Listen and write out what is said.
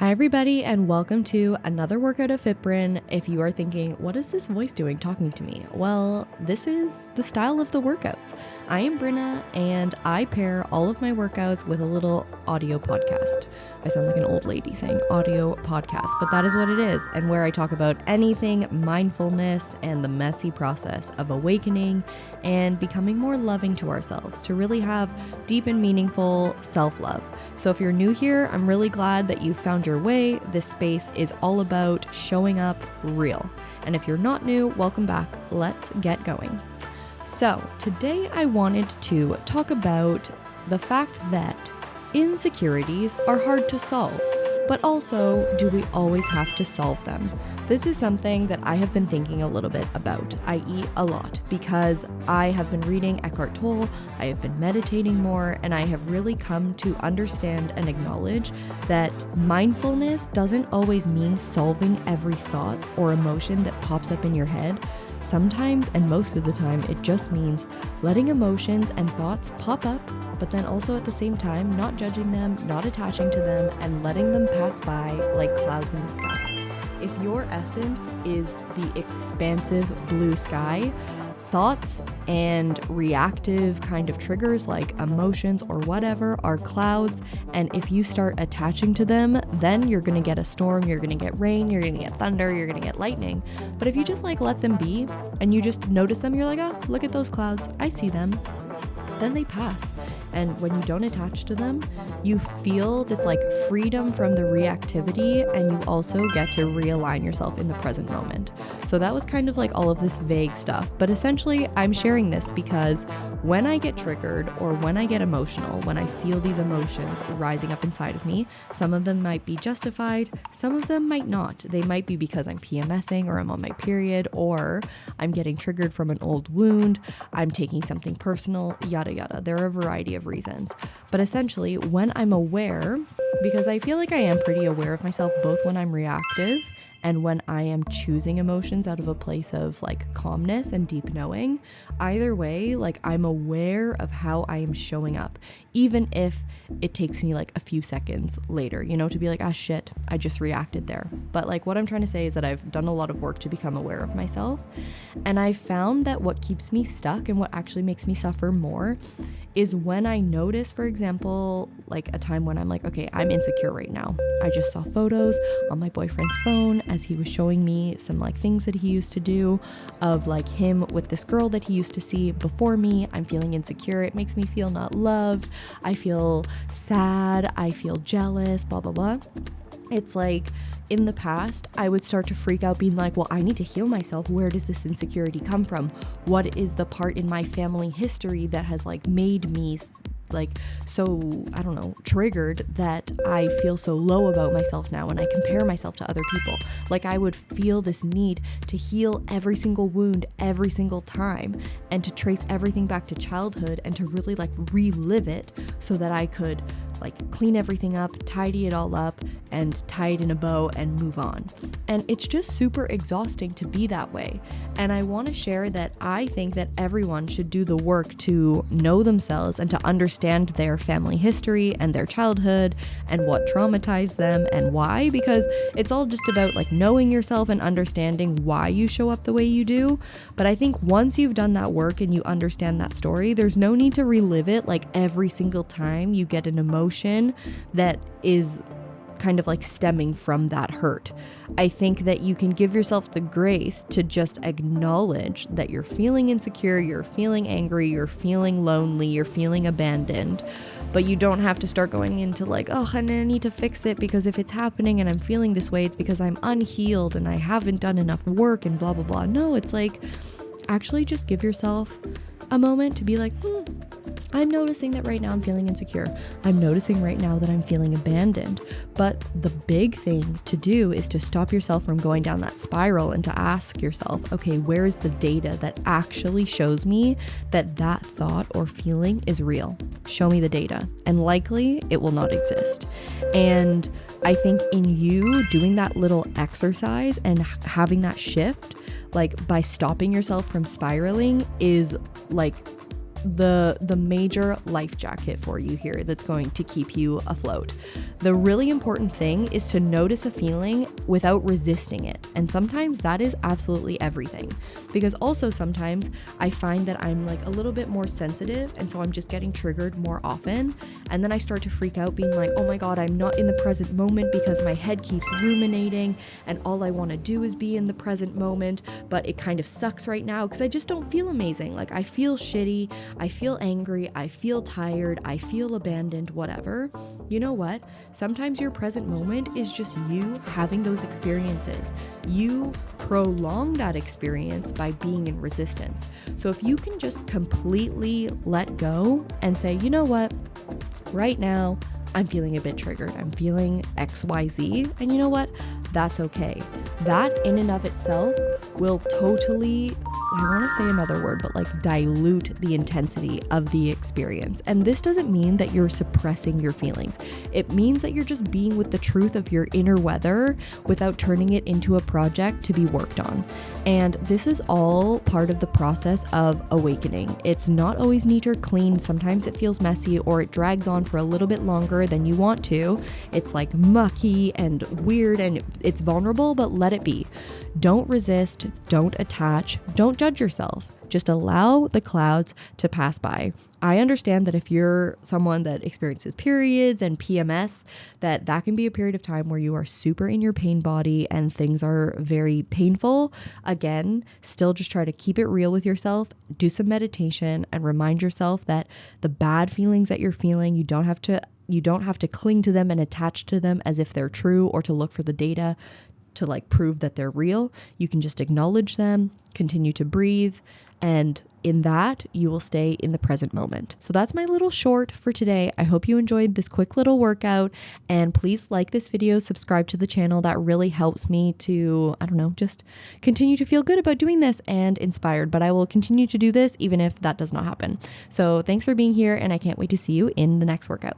Hi everybody, and welcome to another workout of FitBryn. If you are thinking, what is this voice doing talking to me? Well, this is the style of the workouts. I am Brenna, and I pair all of my workouts with a little audio podcast. I sound like an old lady saying audio podcast, but that is what it is, and where I talk about anything mindfulness and the messy process of awakening and becoming more loving to ourselves, to really have deep and meaningful self-love. So if you're new here, I'm really glad that you found your way. This space is all about showing up real. And if you're not new, welcome back. Let's get going. So today I wanted to talk about the fact that insecurities are hard to solve, but also, do we always have to solve them? This is something that I have been thinking a little bit about, i.e. a lot, because I have been reading Eckhart Tolle, I have been meditating more, and I have really come to understand and acknowledge that mindfulness doesn't always mean solving every thought or emotion that pops up in your head. Sometimes, and most of the time, it just means letting emotions and thoughts pop up, but then also at the same time, not judging them, not attaching to them, and letting them pass by like clouds in the sky. If your essence is the expansive blue sky, thoughts and reactive kind of triggers like emotions or whatever are clouds, and if you start attaching to them, then you're gonna get a storm, you're gonna get rain, you're gonna get thunder, you're gonna get lightning. But if you just like let them be and you just notice them, you're like, oh, look at those clouds, I see them, then they pass. And when you don't attach to them, you feel this like freedom from the reactivity, and you also get to realign yourself in the present moment. So that was kind of like all of this vague stuff, but essentially I'm sharing this because when I get triggered or when I get emotional, when I feel these emotions rising up inside of me, some of them might be justified, some of them might not. They might be because I'm PMSing or I'm on my period or I'm getting triggered from an old wound, I'm taking something personal, yada yada. There are a variety of reasons. But essentially, when I'm aware, because I feel like I am pretty aware of myself both when I'm reactive and when I am choosing emotions out of a place of like calmness and deep knowing, either way, like I'm aware of how I am showing up, even if it takes me like a few seconds later, to be like, ah, shit, I just reacted there. But like what I'm trying to say is that I've done a lot of work to become aware of myself. And I found that what keeps me stuck and what actually makes me suffer more is when I notice, for example, like a time when I'm like, okay, I'm insecure right now. I just saw photos on my boyfriend's phone as he was showing me some like things that he used to do of like him with this girl that he used to see before me. I'm feeling insecure. It makes me feel not loved. I feel sad. I feel jealous, blah, blah, blah. It's like in the past, I would start to freak out being like, well, I need to heal myself. Where does this insecurity come from? What is the part in my family history that has like made me like so, I don't know, triggered that I feel so low about myself now and I compare myself to other people. Like I would feel this need to heal every single wound every single time and to trace everything back to childhood and to really like relive it so that I could like clean everything up, tidy it all up, and tie it in a bow and move on. And it's just super exhausting to be that way. And I want to share that I think that everyone should do the work to know themselves and to understand their family history and their childhood and what traumatized them and why, because it's all just about like knowing yourself and understanding why you show up the way you do. But I think once you've done that work and you understand that story, there's no need to relive it like every single time you get an emotion that is kind of like stemming from that hurt. I think that you can give yourself the grace to just acknowledge that you're feeling insecure, you're feeling angry, you're feeling lonely, you're feeling abandoned, but you don't have to start going into like, oh, I need to fix it because if it's happening and I'm feeling this way, it's because I'm unhealed and I haven't done enough work and blah, blah, blah. No, it's like actually just give yourself a moment to be like, I'm noticing that right now I'm feeling insecure. I'm noticing right now that I'm feeling abandoned. But the big thing to do is to stop yourself from going down that spiral and to ask yourself, okay, where is the data that actually shows me that that thought or feeling is real? Show me the data. And likely it will not exist. And I think in you doing that little exercise and having that shift, like by stopping yourself from spiraling, is like the major life jacket for you here that's going to keep you afloat. The really important thing is to notice a feeling without resisting it. And sometimes that is absolutely everything. Because also sometimes I find that I'm like a little bit more sensitive, and so I'm just getting triggered more often. And then I start to freak out, being like, oh my God, I'm not in the present moment because my head keeps ruminating and all I want to do is be in the present moment. But it kind of sucks right now because I just don't feel amazing. Like I feel shitty, I feel angry, I feel tired, I feel abandoned, whatever. You know what? Sometimes your present moment is just you having those experiences. You prolong that experience by being in resistance. So if you can just completely let go and say, you know what? Right now, I'm feeling a bit triggered. I'm feeling XYZ. And you know what? That's okay. That in and of itself will totally, I want to say another word, but like dilute the intensity of the experience. And this doesn't mean that you're suppressing your feelings. It means that you're just being with the truth of your inner weather without turning it into a project to be worked on. And this is all part of the process of awakening. It's not always neat or clean. Sometimes it feels messy or it drags on for a little bit longer than you want to. It's like mucky and weird and it's vulnerable, but let it be. Don't resist, don't attach, don't judge yourself. Just allow the clouds to pass by. I understand that if you're someone that experiences periods and PMS, that can be a period of time where you are super in your pain body and things are very painful. Again, still just try to keep it real with yourself. Do some meditation and remind yourself that the bad feelings that you're feeling, you don't have to cling to them and attach to them as if they're true or to look for the data to like prove that they're real. You can just acknowledge them, continue to breathe, and in that, you will stay in the present moment. So that's my little short for today. I hope you enjoyed this quick little workout, and please like this video, subscribe to the channel. That really helps me to, just continue to feel good about doing this and inspired. But I will continue to do this even if that does not happen. So thanks for being here, and I can't wait to see you in the next workout.